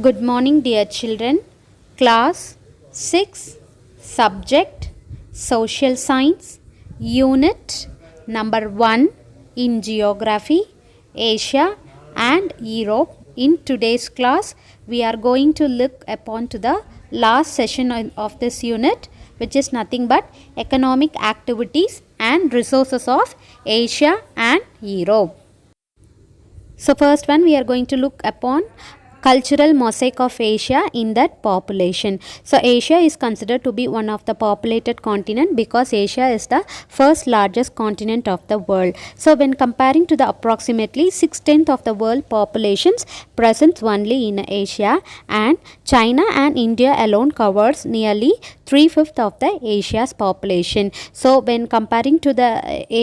Good morning, dear children. Class 6, Subject Social Science, Unit number 1 in Geography, Asia and Europe. In today's class, we are going to look upon to the last session of this unit, which is nothing but economic activities and resources of Asia and Europe. So first one, we are going to look upon cultural mosaic of Asia in that population. So Asia is considered to be one of the populated continent because Asia is the first largest continent of the world. So when comparing to the approximately 6/10 of the world populations present only in Asia, and China and India alone covers nearly 3/5 of the Asia's population. So when comparing to the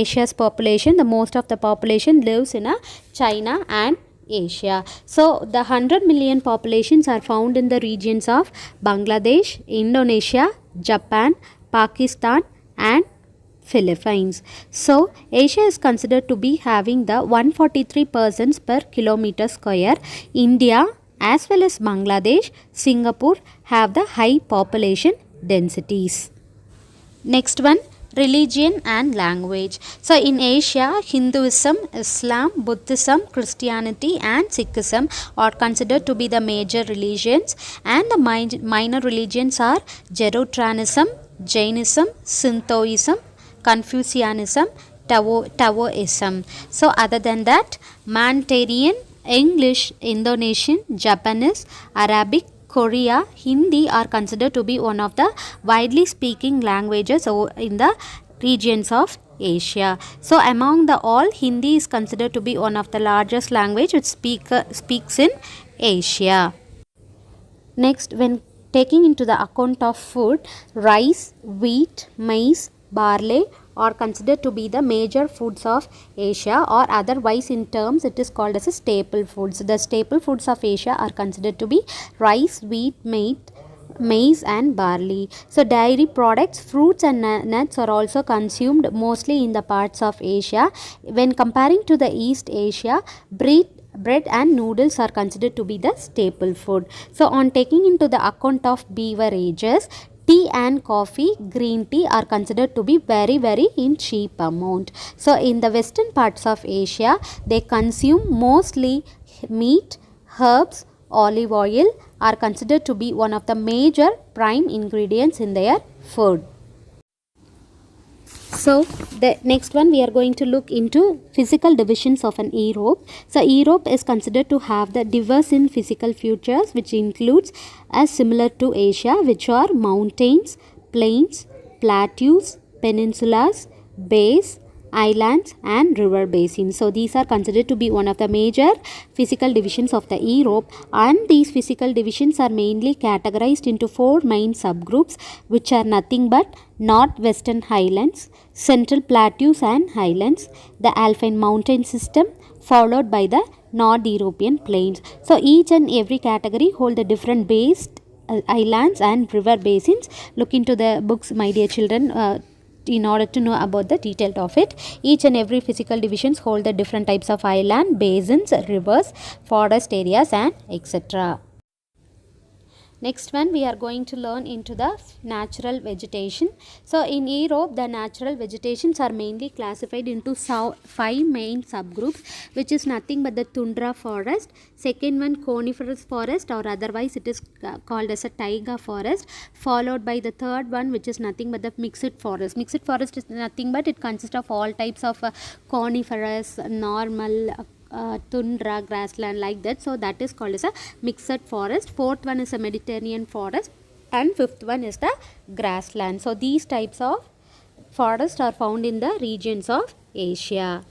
Asia's population, the most of the population lives in China and Asia. So the 100 million populations are found in the regions of Bangladesh, Indonesia, Japan, Pakistan and Philippines. So Asia is considered to be having the 143 persons per kilometer square. India as well as Bangladesh, Singapore have the high population densities. Next one, religion and language. So in Asia, Hinduism, Islam, Buddhism, Christianity and Sikhism are considered to be the major religions, and the minor religions are Zoroastrianism, Jainism, Shintoism, Confucianism, Taoism. So other than that, Mandarin, English, Indonesian, Japanese, Arabic, Korea, Hindi are considered to be one of the widely speaking languages in the regions of Asia. So among the all, Hindi is considered to be one of the largest language which speaks in Asia. Next, when taking into the account of food, rice, wheat, maize, barley are considered to be the major foods of Asia, or otherwise in terms it is called as a staple foods. The staple foods of Asia are considered to be rice, wheat, maize and barley. So dairy products, fruits and nuts are also consumed mostly in the parts of Asia. When comparing to the East Asia, bread and noodles are considered to be the staple food. So on taking into the account of beverages, tea and coffee, green tea are considered to be very in cheap amount. So in the western parts of Asia, they consume mostly meat, herbs, olive oil are considered to be one of the major prime ingredients in their food. So the next one, we are going to look into physical divisions of an Europe. So Europe is considered to have the diverse in physical features, which includes as similar to Asia, which are mountains, plains, plateaus, peninsulas, bays, islands and river basins. So these are considered to be one of the major physical divisions of the Europe, and these physical divisions are mainly categorized into 4 main subgroups, which are nothing but northwestern highlands, central plateaus and highlands, the Alpine mountain system, followed by the North European plains. So each and every category hold the different based islands and river basins. Look into the books, my dear children, in order to know about the detail of it. Each and every physical divisions hold the different types of island, basins, rivers, forest areas and etc. Next one, we are going to learn into the natural vegetation. So in Europe, the natural vegetations are mainly classified into 5 main subgroups, which is nothing but the tundra forest, second one coniferous forest, or otherwise it is called as a taiga forest, followed by the third one, which is nothing but the mixed forest. Mixed forest is nothing but it consists of all types of coniferous, normal, tundra, grassland, like that. So that is called as a mixed forest. Fourth one is a Mediterranean forest, and fifth one is the grassland. So these types of forests are found in the regions of Asia.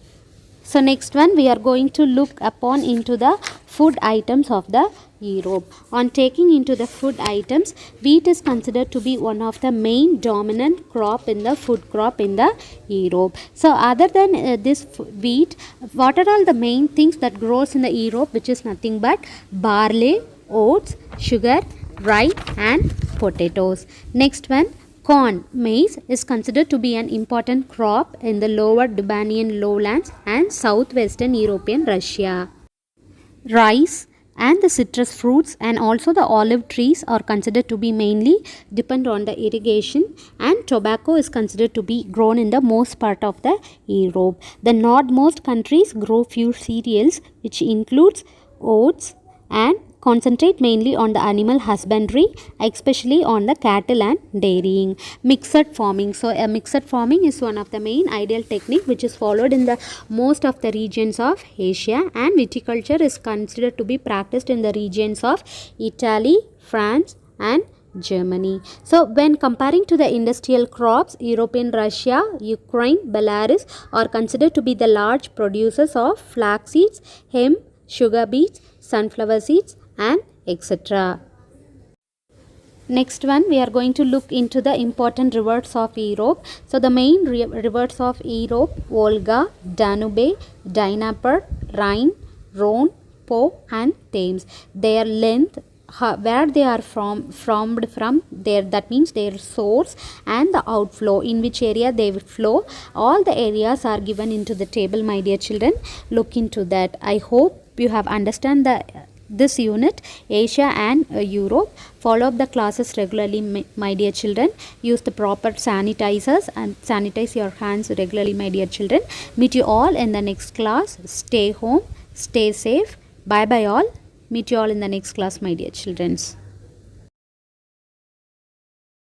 So next one, we are going to look upon into the food items of the Europe. On taking into the food items, wheat is considered to be one of the main dominant crop in the food crop in the Europe. So other than this wheat, what are all the main things that grows in the Europe, which is nothing but barley, oats, sugar, rye and potatoes. Next one, corn, maize is considered to be an important crop in the lower Dubanian lowlands and southwestern European Russia. Rice and the citrus fruits and also the olive trees are considered to be mainly depend on the irrigation, and tobacco is considered to be grown in the most part of the Europe. The northmost countries grow few cereals which includes oats and concentrate mainly on the animal husbandry, especially on the cattle and dairying. Mixed farming. So a mixed farming is one of the main ideal technique which is followed in the most of the regions of Asia, and viticulture is considered to be practiced in the regions of Italy, France and Germany. So when comparing to the industrial crops, European Russia, Ukraine, Belarus are considered to be the large producers of flax seeds, hemp, sugar beets, sunflower seeds and etc. Next one, we are going to look into the important rivers of Europe. So the main rivers of Europe: Volga, Danube, Dnieper, Rhine, Rhone, Po and Thames. Their length, where they are formed from their, that means their source, and the outflow, in which area they flow, all the areas are given into the table, my dear children. Look into that. I hope you have understand this unit, Asia and Europe. Follow up the classes regularly, my dear children. Use the proper sanitizers and sanitize your hands regularly, my dear children. Meet you all in the next class. Stay home, stay safe. Bye bye all. Meet you all in the next class, my dear children.